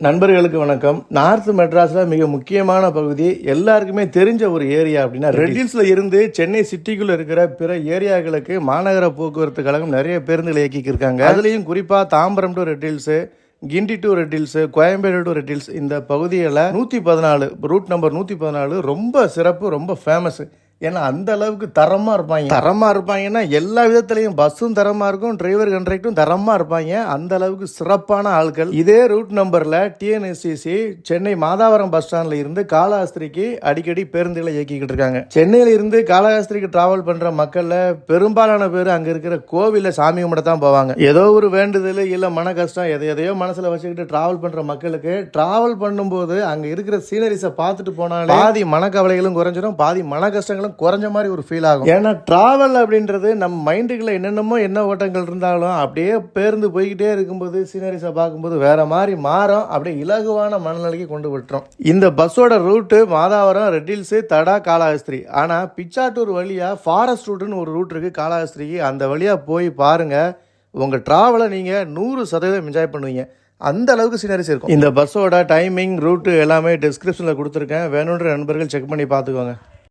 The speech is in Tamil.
நண்பர்களுக்கு வணக்கம். நார்த் மெட்ராஸ்ல மிக முக்கியமான பகுதி, எல்லாருக்குமே தெரிஞ்ச ஒரு ஏரியா அப்படின்னா ரெட் ஹில்ஸ்ல இருந்து சென்னை சிட்டிக்குள்ள இருக்கிற பிற ஏரியாக்களுக்கு மாநகர போக்குவரத்து கழகம் நிறைய பேருந்துகளை இயக்கியிருக்காங்க. அதுலேயும் குறிப்பா Tambaram to red hills, Guindy to red hills, Koyambedu to red hills இந்த பகுதியில் 114 ரூட் நம்பர் 114 ரொம்ப சிறப்பு, ரொம்ப ஃபேமஸ். ஏன்னா அந்த அளவுக்கு தரமாக இருப்பாங்கன்னா எல்லா விதத்துலையும் பஸ்ஸும் தரமாக இருக்கும், டிரைவர் கண்ட்ராக்டும் தரமாக இருப்பாங்க. அந்த அளவுக்கு சிறப்பான ஆட்கள். இதே ரூட் நம்பரில் டிஎன்எஸ்சிசி சென்னை மாதாவரம் பஸ் ஸ்டாண்டில் இருந்து காளஹஸ்திக்கு அடிக்கடி பேருந்துகளை இயக்கிக்கிட்டு இருக்காங்க. சென்னையில இருந்து காளஹஸ்திக்கு டிராவல் பண்ணுற மக்களில் பெரும்பாலான பேர் அங்கே இருக்கிற கோவிலில் சாமி கும்பிட தான் போவாங்க. ஏதோ ஒரு வேண்டுதல் இல்லை மன கஷ்டம் எதையோ மனசில் வச்சுக்கிட்டு டிராவல் பண்ணுற மக்களுக்கு டிராவல் பண்ணும்போது அங்கே இருக்கிற சீனரிஸை பார்த்துட்டு போனாலே பாதி மனக்கவலைகளும் குறைஞ்சிடும், பாதி மன கஷ்டங்களும் குறைஞ்ச மாதிரி ஒரு ஃபீல் ஆகும். ஏன்னா டிராவல் அப்படின்றது நம்ம மைண்டுக்குள்ள என்ன ஓட்டங்கள் இருந்தாலும் அப்படியே பேருந்து போய்கிட்டே இருக்கும்போது சீனரிஸை பார்க்கும்போது வேற மாதிரி மாறும், அப்படியே இலகுவான மனநிலைக்கு கொண்டு விட்டுரும். இந்த பஸ்ஸோட ரூட்டு மாதாவரம், ரெட் ஹில்ஸ், தடா, காளஹஸ்தி. ஆனா பிச்சாட்டூர் வழியா ஃபாரஸ்ட் ரூட்டுன்னு ஒரு ரூட் இருக்கு காளஹஸ்திக்கு. அந்த வழியா போய் பாருங்க, உங்க டிராவலை நீங்க 100% என்ஜாய் பண்ணுவீங்க. அந்த அளவுக்கு சீனரிஸ் இருக்கும். இந்த பஸ்ஸோட டைமிங், ரூட்டு எல்லாமே டிஸ்கிரிப்ஷனில் கொடுத்துருக்கேன். வேணுன்ற நண்பர்கள் செக் பண்ணி பார்த்துக்கோங்க.